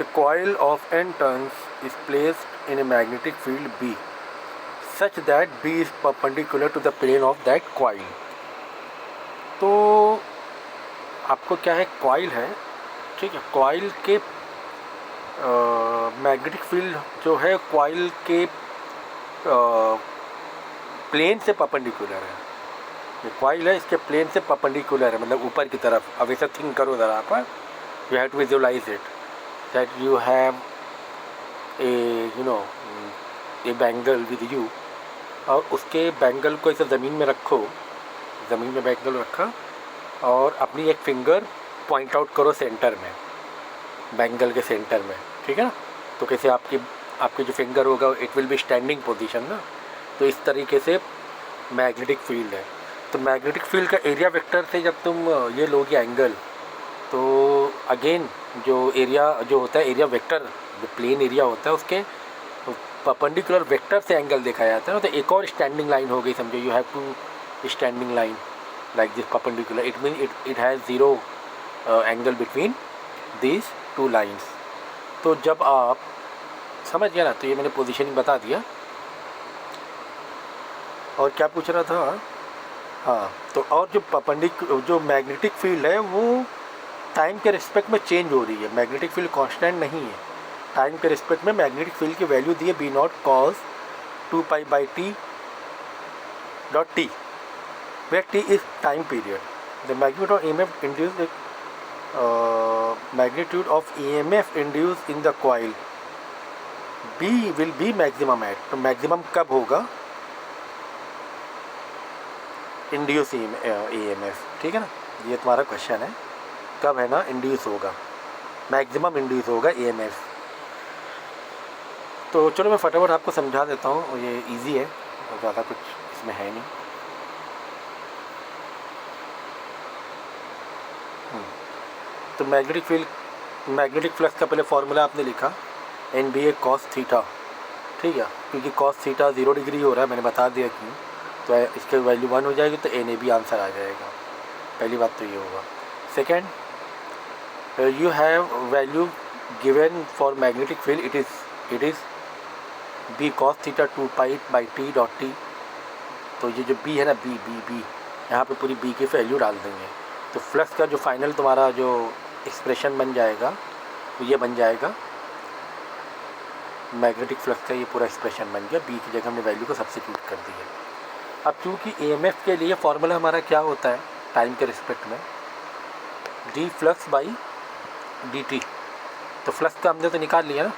A coil of n turns is placed in a magnetic field B such that B is perpendicular to the plane of that coil. तो आपको क्या है, coil है, ठीक है, coil के magnetic field जो है कॉइल के प्लेन से परपेंडिकुलर है. ये कॉइल है, इसके प्लेन से परपेंडिकुलर है, मतलब ऊपर की तरफ. अब ऐसा थिंक करो ज़रा आप, you have to visualise it that you have a bangle with you, और उसके बैंगल को ऐसे ज़मीन में रखो, ज़मीन में बैंगल रखा और अपनी एक फिंगर पॉइंट आउट करो सेंटर में, बैंगल के सेंटर में, ठीक है ना. तो कैसे आपकी जो फिंगर होगा it will be standing position ना. तो इस तरीके से मैग्नेटिक फील्ड है. तो मैग्नेटिक फील्ड का एरिया वेक्टर से जब तुम ये लोगे एंगल, तो अगेन जो एरिया जो होता है, एरिया वेक्टर जो प्लेन एरिया होता है उसके परपेंडिकुलर वेक्टर से एंगल देखा जाता है ना. तो एक और स्टैंडिंग लाइन हो गई, समझो. You have to standing line like this perpendicular, it means it has zero angle between these two lines. तो जब आप समझ गया ना, तो ये मैंने पोजीशनिंग बता दिया. और क्या पूछ रहा था, हाँ, तो और जो मैग्नेटिक फील्ड है वो टाइम के रिस्पेक्ट में चेंज हो रही है. मैग्नेटिक फील्ड कांस्टेंट नहीं है. टाइम के रिस्पेक्ट में मैग्नेटिक फील्ड की वैल्यू दी है B naught cos 2π/t dot t, where t is time period. The magnitude of EMF induced magnitude of EMF induced in the coil B will be maximum at. तो maximum कब होगा induce EMF, ठीक है ना. ये तुम्हारा question है, कब है ना इंड्यूस होगा, मैक्सिमम इंड्यूस होगा EMF. तो चलो मैं फटाफट आपको समझा देता हूँ, ये इजी है, ज़्यादा कुछ इसमें है नहीं. तो मैग्नेटिक फ्लक्स का पहले फॉर्मूला आपने लिखा NBA cos थीटा, ठीक है, क्योंकि cos थीटा 0 डिग्री हो रहा है, मैंने बता दिया क्यों. तो इसके वैल्यू 1 हो जाएगी, तो NAB आंसर आ जाएगा. पहली बात तो ये होगा. Second, you have value given for magnetic field, it is B cos theta 2π/t dot T. तो ये जो B है ना, B यहाँ पे पूरी B की वैल्यू डाल देंगे. तो फ्लक्स का जो फाइनल तुम्हारा जो एक्सप्रेशन बन जाएगा तो ये बन जाएगा मैग्नेटिक फ्लक्स का ये पूरा एक्सप्रेशन बन गया. B की जगह हमने वैल्यू को सब्स्टिट्यूट कर दी है. अब चूँकि EMF के लिए फॉर्मूला हमारा क्या होता है टाइम के रिस्पेक्ट में, d flux/dt. तो फ्लक्स का हमने तो निकाल लिया ना,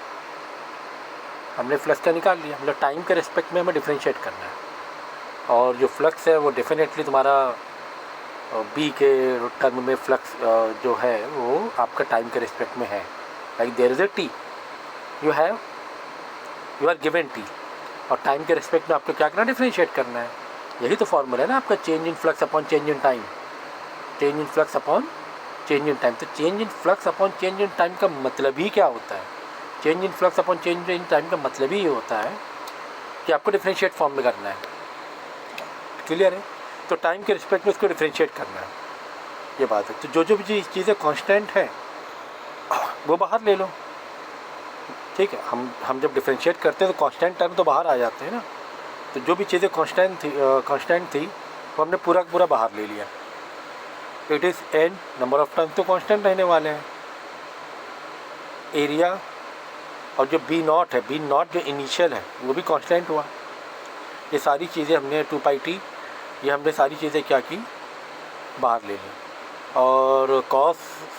हमने फ्लक्स का निकाल लिया, मतलब टाइम के रिस्पेक्ट में हमें डिफ्रेंशिएट करना है. और जो फ्लक्स है वो डेफिनेटली तुम्हारा B के टर्म में फ्लक्स जो है वो आपका टाइम के रिस्पेक्ट में है. Like there is a t, you are given t, और टाइम के रिस्पेक्ट में आपको क्या करना है, डिफ्रेंशिएट करना है. यही तो फॉर्मूला है ना आपका, change in flux upon change in time, change in flux upon change in time. तो change in flux upon change in time का मतलब ही क्या होता है, change in flux upon change in time का मतलब ही ये होता है कि आपको डिफ्रेंशिएट फॉर्म में करना है. क्लियर है. तो टाइम के रिस्पेक्ट में इसको डिफ्रेंशिएट करना है, ये बात है. तो जो भी चीज़ें कांस्टेंट हैं वो बाहर ले लो, ठीक है. हम जब डिफ्रेंशिएट करते हैं तो कांस्टेंट टर्म तो बाहर आ जाते हैं ना. तो जो भी चीज़ें कांस्टेंट थी वो हमने पूरा बाहर ले लिया. It is n number of terms तो कांस्टेंट रहने वाले हैं. एरिया और जो B नॉट है, B नॉट जो इनिशियल है वो भी कांस्टेंट हुआ. ये सारी चीज़ें हमने 2πt, ये हमने सारी चीज़ें क्या की, बाहर ले ली. और कॉस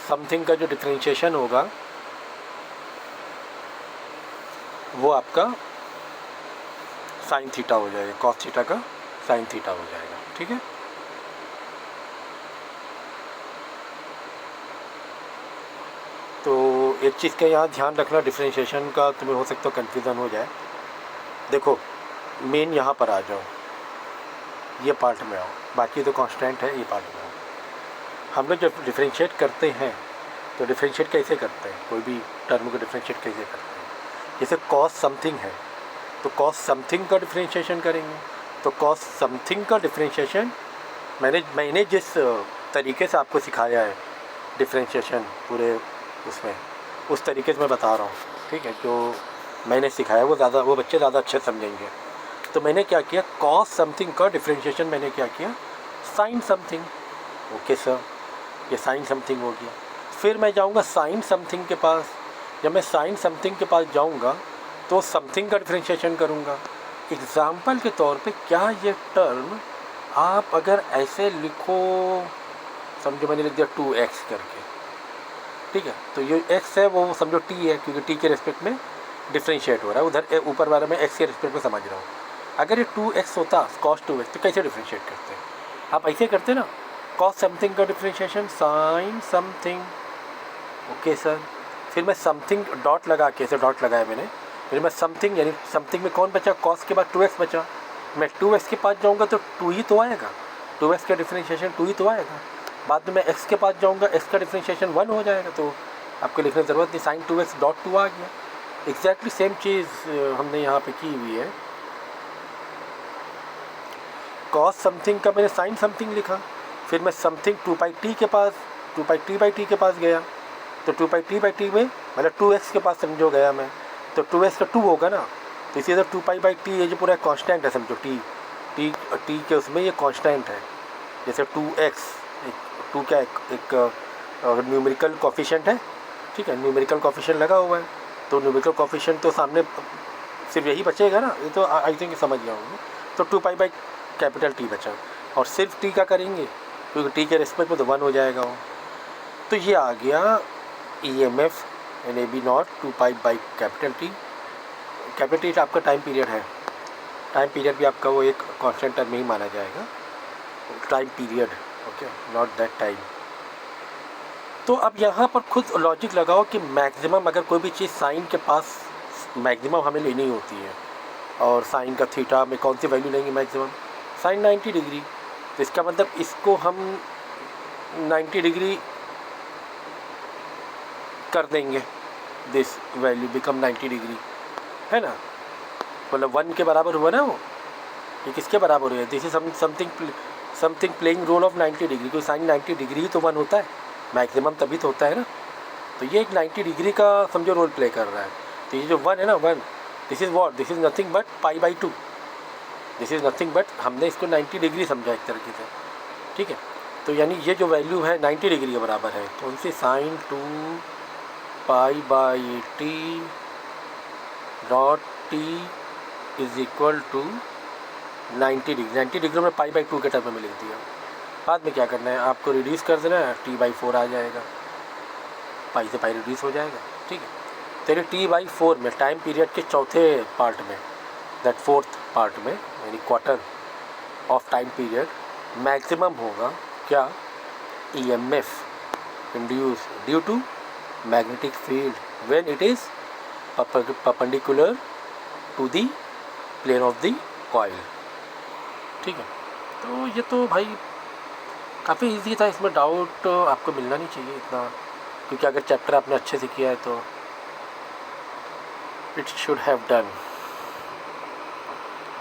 समथिंग का जो डिफ्रेंशिएशन होगा वो आपका साइन थीटा हो जाएगा, कॉस थीटा का साइन थीटा हो जाएगा, ठीक है. तो एक चीज़ का यहाँ ध्यान रखना, डिफ्रेंशिएशन का तुम्हें हो सकता है कन्फ्यूज़न हो जाए. देखो मेन यहाँ पर आ जाओ, ये पार्ट में आओ, बाकी तो कांस्टेंट है, ये पार्ट में आओ. हम लोग जब डिफ्रेंशिएट करते हैं तो डिफ्रेंशिएट कैसे करते हैं, कोई भी टर्म को डिफ्रेंशिएट कैसे करते हैं. जैसे कॉस समथिंग है तो कॉस समथिंग का डिफ्रेंशिएशन करेंगे. तो कॉस समथिंग का डिफ्रेंशिएशन मैंने जिस तरीके से आपको सिखाया है डिफ्रेंशिएशन पूरे उसमें, उस तरीके से मैं बता रहा हूँ, ठीक है। जो मैंने सिखाया वो बच्चे ज़्यादा अच्छे समझेंगे। तो मैंने क्या किया, कॉस समथिंग का डिफ्रेंशिएशन मैंने क्या किया, साइन समथिंग। ओके सर, ये साइन समथिंग हो गया। फिर मैं जाऊँगा साइन समथिंग के पास। जब मैं साइन समथिंग के पास जाऊँगा तो समथिंग का डिफ्रेंशिएशन करूँगा। एग्ज़ाम्पल के तौर पे क्या ये टर्म आप अगर ऐसे लिखो, समझो मैंने लिख दिया 2x करके, ठीक है। तो ये x है वो समझो t है, क्योंकि t के रिस्पेक्ट में डिफ्रेंशिएट हो रहा है। उधर ऊपर वाले में x के रिस्पेक्ट में समझ रहा हूँ। अगर ये 2x होता cos 2x तो कैसे डिफ्रेंशिएट करते हैं? आप ऐसे करते ना, cos समथिंग का differentiation sine something. Okay sir, फिर मैं समथिंग डॉट लगा के, ऐसे डॉट लगाया मैंने, फिर मैं समथिंग, यानी समथिंग में कौन बचा, cos के बाद 2x बचा। मैं 2x के पास जाऊँगा तो 2 ही तो आएगा, 2x का डिफ्रेंशिएशन 2 ही तो आएगा। बाद में मैं x के पास जाऊँगा, x का डिफ्रेंशिएशन 1 हो जाएगा। तो आपको लिखने की ज़रूरत नहीं, साइन 2x डॉट 2 आ गया। एग्जैक्टली सेम चीज़ हमने यहाँ पे की हुई है। कॉस समथिंग का मैंने साइन समथिंग लिखा, फिर मैं समथिंग 2πt के पास, 2πt/t के पास गया। तो 2πt/t में मतलब 2x के पास समझो गया मैं, तो 2x का 2 होगा ना, तो इसी तरह 2π/t ये जो पूरा कांस्टेंट है समझो, t के उसमें ये कांस्टेंट है। जैसे 2x, 2 क्या एक न्यूमेरिकल कोफिशिएंट है, ठीक है, न्यूमेरिकल कोफिशिएंट लगा हुआ है। तो न्यूमेरिकल कोफिशिएंट तो सामने सिर्फ यही बचेगा ना, ये तो आई थिंक समझ गया हूँ। तो 2π/T बचा, और सिर्फ t का करेंगे क्योंकि t के रिस्पेक्ट में तो 1 हो जाएगा वो। तो ये आ गया EMF N AB0 2π/T। T आपका टाइम पीरियड है, टाइम पीरियड भी आपका वो एक कांस्टेंट टर्म में ही माना जाएगा, time period, okay, not that time. तो अब यहाँ पर खुद लॉजिक लगाओ कि मैक्सिमम अगर कोई भी चीज़ साइन के पास मैक्सिमम हमें लेनी होती है, और साइन का थीटा में कौन सी वैल्यू लेंगे मैक्सिमम, साइन 90 डिग्री। तो इसका मतलब इसको हम 90 डिग्री कर देंगे, दिस वैल्यू बिकम 90 डिग्री, है ना, मतलब 1 के बराबर हुआ ना वो। ये किसके बराबर हुआ, this is something playing role of 90 degree. कोई साइन 90 डिग्री तो 1 होता है, मैक्सिमम तभी तो होता है ना। तो ये एक 90 डिग्री का समझो रोल प्ले कर रहा है। तो ये जो 1 है ना, 1, this is what, this is nothing but π/2, this is nothing but, हमने इसको 90 डिग्री समझा एक तरीके से, ठीक है। तो यानी ये जो वैल्यू है 90 डिग्री के बराबर है, तो उनसे sine 2π/t dot t is equal to 90 degree. 90 degree में π/2 के टर्म में लिख दिया। बाद में क्या करना है, आपको रिड्यूस कर देना है, t/4 आ जाएगा, पाई से पाई रिड्यूस हो जाएगा, ठीक है। तेरे t/4 में टाइम पीरियड के चौथे पार्ट में, दैट फोर्थ पार्ट में, यानी quarter of time period, maximum होगा क्या, EMF induce due to magnetic field when it is perpendicular to the plane of the coil, ठीक है। तो ये तो भाई काफ़ी इजी था, इसमें डाउट आपको मिलना नहीं चाहिए इतना, क्योंकि अगर चैप्टर आपने अच्छे से किया है तो इट शुड हैव डन।